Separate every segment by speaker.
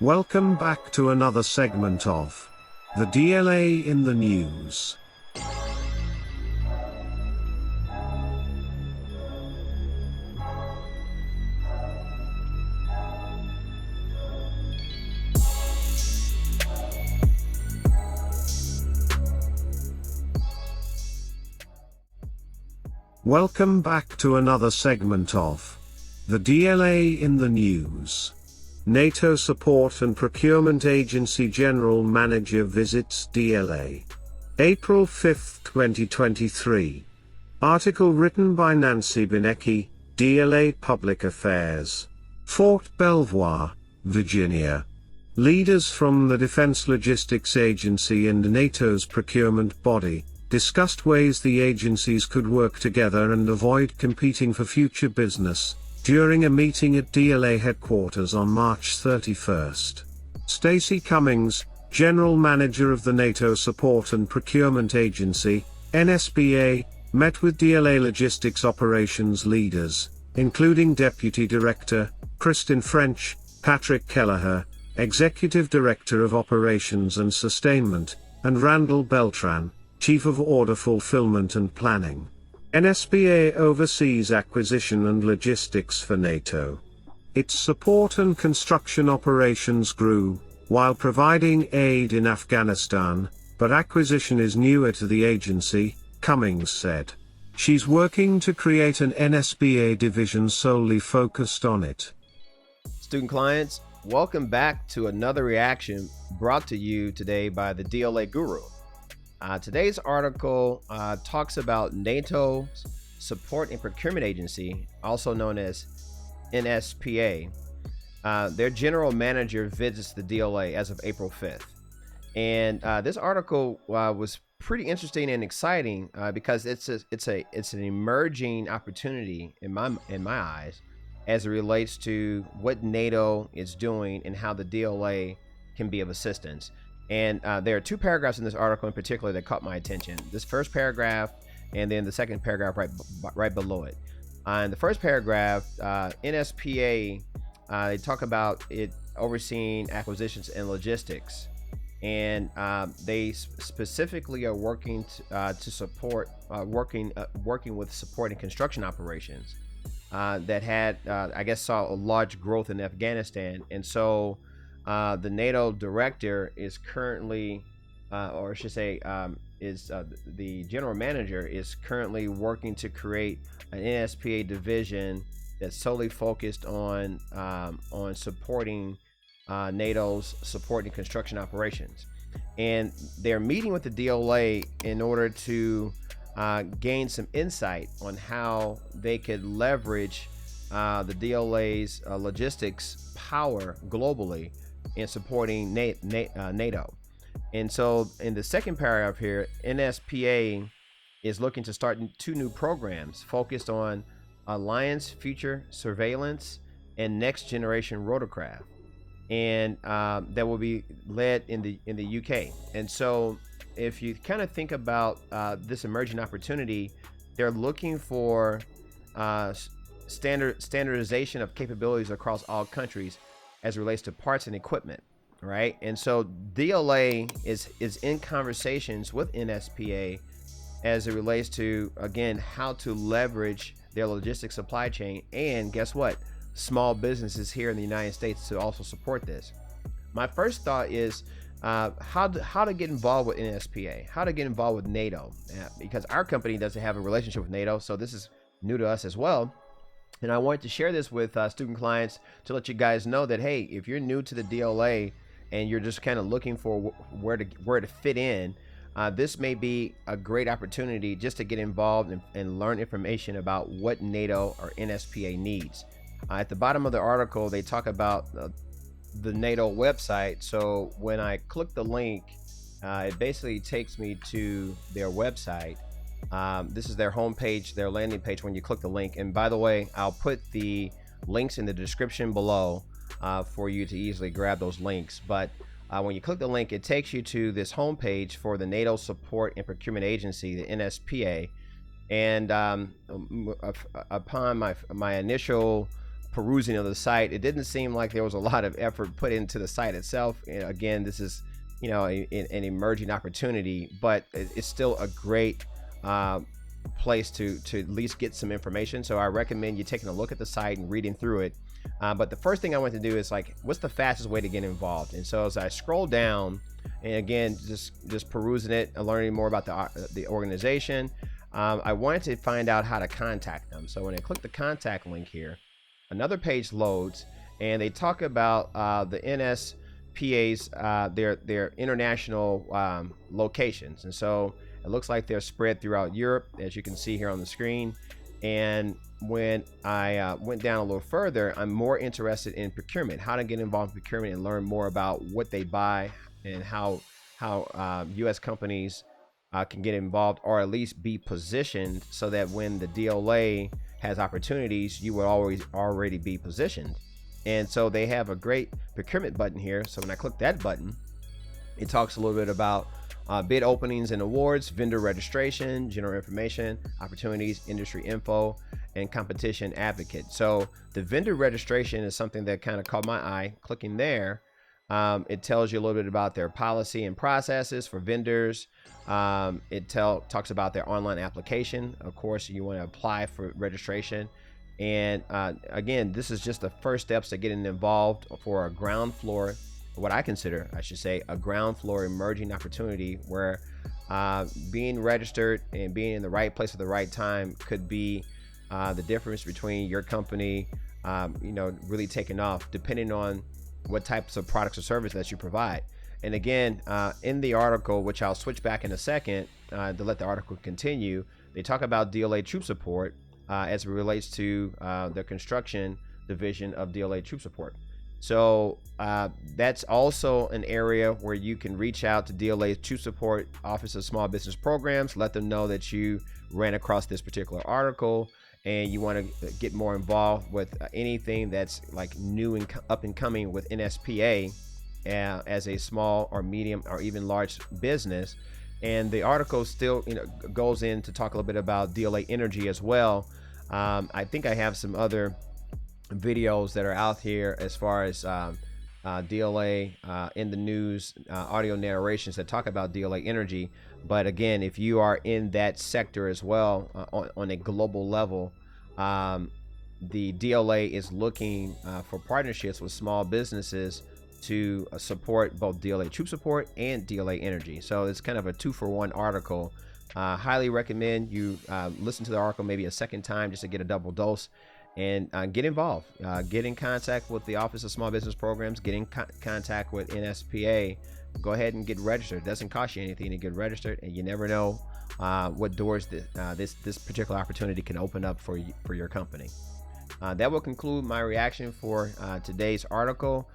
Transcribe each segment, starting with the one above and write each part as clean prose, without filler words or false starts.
Speaker 1: Welcome back to another segment of the DLA in the News. Welcome back to another segment of the DLA in the News. NATO Support and Procurement Agency General Manager visits DLA. April 5, 2023. Article written by Nancy Binecki, DLA Public Affairs. Fort Belvoir, Virginia. Leaders from the Defense Logistics Agency and NATO's procurement body discussed ways the agencies could work together and avoid competing for future business during a meeting at DLA headquarters on March 31st. Stacey Cummings, General Manager of the NATO Support and Procurement Agency, NSPA, met with DLA logistics operations leaders, including Deputy Director Kristin French, Patrick Kelleher, Executive Director of Operations and Sustainment, and Randall Beltran, Chief of Order Fulfillment and Planning. NSPA oversees acquisition and logistics for NATO. Its support and construction operations grew while providing aid in Afghanistan, but acquisition is newer to the agency, Cummings said. She's working to create an NSPA division solely focused on it.
Speaker 2: Student clients, welcome back to another reaction brought to you today by the DLA Guru. Today's article talks about NATO's Support and Procurement Agency, also known as NSPA. Their general manager visits the DLA as of April 5th. And this article was pretty interesting and exciting because it's an emerging opportunity in my eyes as it relates to what NATO is doing and how the DLA can be of assistance. And there are two paragraphs in this article in particular that caught my attention. This first paragraph and then the second paragraph right below it. In the first paragraph, NSPA, they talk about it overseeing acquisitions and logistics. And they specifically are working to support, working with supporting construction operations that had, I guess, saw a large growth in Afghanistan. And so the NATO director is currently, or I should say, the general manager is currently working to create an NSPA division that's solely focused on supporting NATO's supporting construction operations. And they're meeting with the DLA in order to gain some insight on how they could leverage the DLA's logistics power globally in supporting NATO. And so in the second paragraph here, NSPA is looking to start two new programs focused on alliance future surveillance and next generation rotorcraft, and that will be led in the UK. And so if you kind of think about this emerging opportunity, they're looking for standardization of capabilities across all countries as it relates to parts and equipment, right? And so DLA is in conversations with NSPA as it relates to, again, how to leverage their logistics supply chain, and guess what? Small businesses here in the United States to also support this. My first thought is how to get involved with NSPA, how to get involved with NATO, because our company doesn't have a relationship with NATO, so this is new to us as well. And I wanted to share this with student clients to let you guys know that, hey, if you're new to the DLA and you're just kind of looking for where to fit in, this may be a great opportunity just to get involved and learn information about what NATO or NSPA needs. At the bottom of the article, they talk about the NATO website. So when I click the link, it basically takes me to their website. This is their homepage, their landing page when you click the link. And by the way, I'll put the links in the description below for you to easily grab those links. But when you click the link, it takes you to this homepage for the NATO Support and Procurement Agency, the NSPA. And upon my initial perusing of the site, it didn't seem like there was a lot of effort put into the site itself. And again, this is, you know, an emerging opportunity, but it's still a great place to at least get some information. So I recommend you taking a look at the site and reading through it. But the first thing I want to do is like, what's the fastest way to get involved? And so as I scroll down, and again, just perusing it and learning more about the organization, I wanted to find out how to contact them. So when I click the contact link here, another page loads, and they talk about the NSPA's their international locations. And so it looks like they're spread throughout Europe, as you can see here on the screen. And when I went down a little further, I'm more interested in procurement, how to get involved in procurement and learn more about what they buy and how U.S. companies can get involved, or at least be positioned so that when the DLA has opportunities, you will always already be positioned. And so they have a great procurement button here. So when I click that button, it talks a little bit about bid openings and awards, vendor registration, general information, opportunities, industry info, and competition advocate. So the vendor registration is something that kind of caught my eye. Clicking there, it tells you a little bit about their policy and processes for vendors. It talks about their online application. Of course, you want to apply for registration. And again, this is just the first steps to getting involved for a ground floor, what I consider, I should say, a ground floor emerging opportunity where being registered and being in the right place at the right time could be the difference between your company, you know, really taking off, depending on what types of products or services that you provide. And again, in the article, which I'll switch back in a second to let the article continue, they talk about DLA troop support as it relates to the construction division of DLA troop support. So that's also an area where you can reach out to DLA Troop Support Office of Small Business Programs, let them know that you ran across this particular article and you want to get more involved with anything that's like new and up and coming with NSPA as a small or medium or even large business. And the article still, you know, goes in to talk a little bit about DLA Energy as well. I think I have some other videos that are out here as far as DLA in the news, audio narrations that talk about DLA Energy. But again, if you are in that sector as well, on a global level, the DLA is looking for partnerships with small businesses to support both DLA Troop Support and DLA Energy. So it's kind of a 2-for-1 article. Highly recommend you listen to the article maybe a second time just to get a double dose. And get involved, get in contact with the Office of Small Business Programs, get in contact with NSPA, go ahead and get registered. It doesn't cost you anything to get registered, and you never know what doors this particular opportunity can open up for your company. That will conclude my reaction for today's article.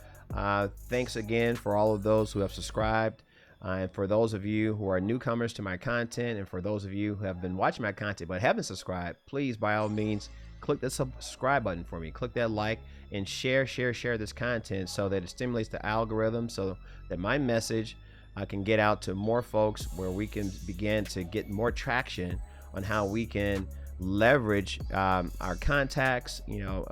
Speaker 2: Thanks again for all of those who have subscribed. And for those of you who are newcomers to my content, and for those of you who have been watching my content but haven't subscribed, please, by all means, click the subscribe button for me. Click that like and share this content so that it stimulates the algorithm so that my message can get out to more folks, where we can begin to get more traction on how we can leverage our contacts, you know,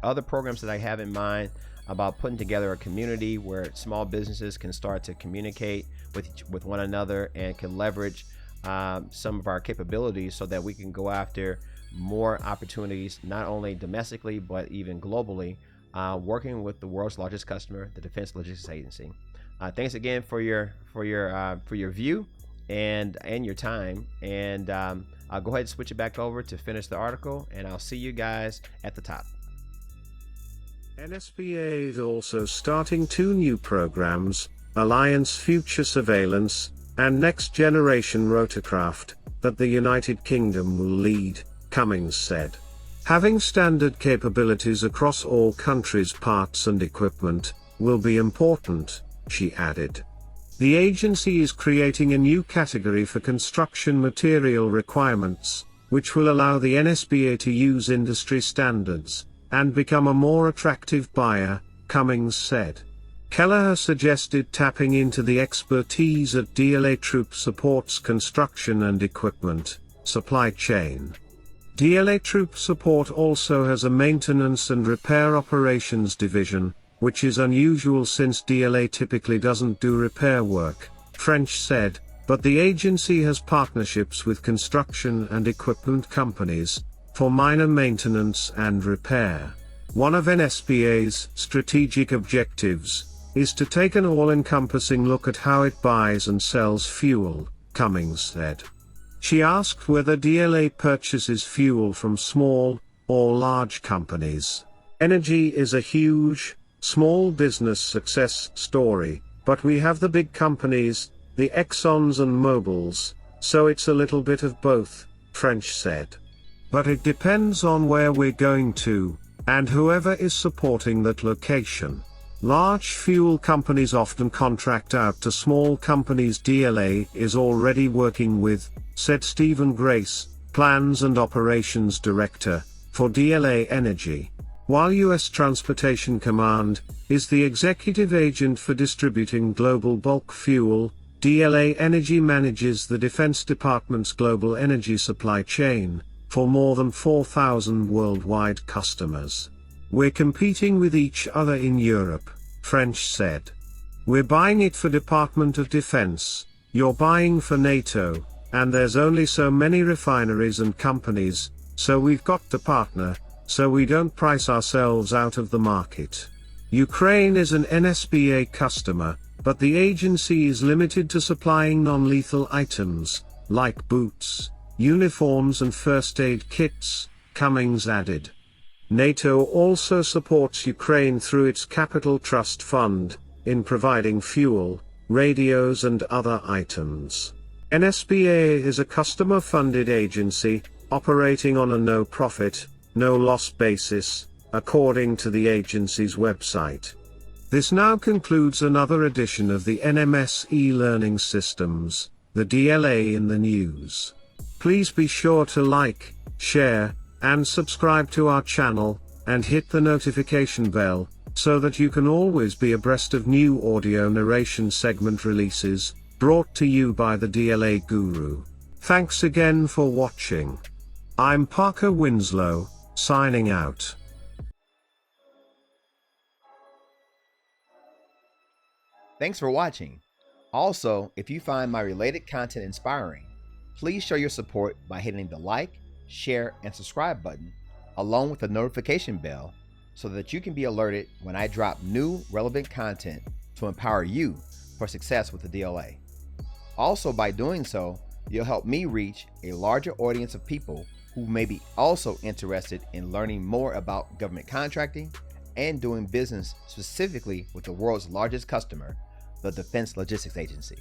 Speaker 2: other programs that I have in mind about putting together a community where small businesses can start to communicate with one another and can leverage some of our capabilities so that we can go after more opportunities, not only domestically but even globally, working with the world's largest customer, the Defense Logistics Agency. Thanks again for your view and your time. And I'll go ahead and switch it back over to finish the article, and I'll see you guys at the top.
Speaker 1: NSPA is also starting 2 new programs, Alliance Future Surveillance and Next Generation Rotorcraft, that the United Kingdom will lead, Cummings said. Having standard capabilities across all countries' parts and equipment will be important, she added. The agency is creating a new category for construction material requirements, which will allow the NSPA to use industry standards and become a more attractive buyer, Cummings said. Kelleher suggested tapping into the expertise at DLA Troop Support's construction and equipment supply chain. DLA Troop Support also has a maintenance and repair operations division, which is unusual since DLA typically doesn't do repair work, French said, but the agency has partnerships with construction and equipment companies for minor maintenance and repair. One of NSPA's strategic objectives is to take an all-encompassing look at how it buys and sells fuel, Cummings said. She asked whether DLA purchases fuel from small or large companies. Energy is a huge, small business success story, but we have the big companies, the Exxons and Mobils, so it's a little bit of both, French said. But it depends on where we're going to, and whoever is supporting that location. Large fuel companies often contract out to small companies DLA is already working with, said Stephen Grace, Plans and Operations Director for DLA Energy. While U.S. Transportation Command is the executive agent for distributing global bulk fuel, DLA Energy manages the Defense Department's global energy supply chain for more than 4,000 worldwide customers. We're competing with each other in Europe, French said. We're buying it for Department of Defense, you're buying for NATO, and there's only so many refineries and companies, so we've got to partner, so we don't price ourselves out of the market. Ukraine is an NSPA customer, but the agency is limited to supplying non-lethal items, like boots, uniforms and first aid kits, Cummings added. NATO also supports Ukraine through its Capital Trust Fund, in providing fuel, radios and other items. NSPA is a customer-funded agency, operating on a no-profit, no-loss basis, according to the agency's website. This now concludes another edition of the NMS e-learning systems, the DLA in the news. Please be sure to like, share, and subscribe to our channel, and hit the notification bell, so that you can always be abreast of new audio narration segment releases, brought to you by the DLA Guru. Thanks again for watching. I'm Parker Winslow, signing out.
Speaker 2: Thanks for watching. Also, if you find my related content inspiring, please show your support by hitting the like, share, and subscribe button, along with the notification bell, so that you can be alerted when I drop new relevant content to empower you for success with the DLA. Also, by doing so, you'll help me reach a larger audience of people who may be also interested in learning more about government contracting and doing business specifically with the world's largest customer, the Defense Logistics Agency.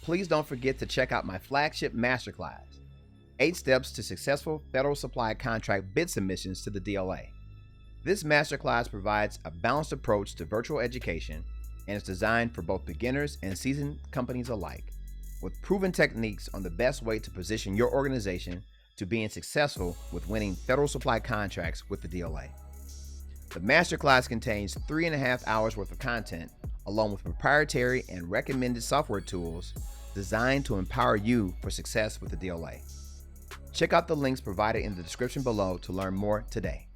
Speaker 2: Please don't forget to check out my flagship masterclass, 8 Steps to Successful Federal Supply Contract Bid Submissions to the DLA. This masterclass provides a balanced approach to virtual education and is designed for both beginners and seasoned companies alike, with proven techniques on the best way to position your organization to being successful with winning federal supply contracts with the DLA. The masterclass contains 3.5 hours worth of content, along with proprietary and recommended software tools designed to empower you for success with the DLA. Check out the links provided in the description below to learn more today.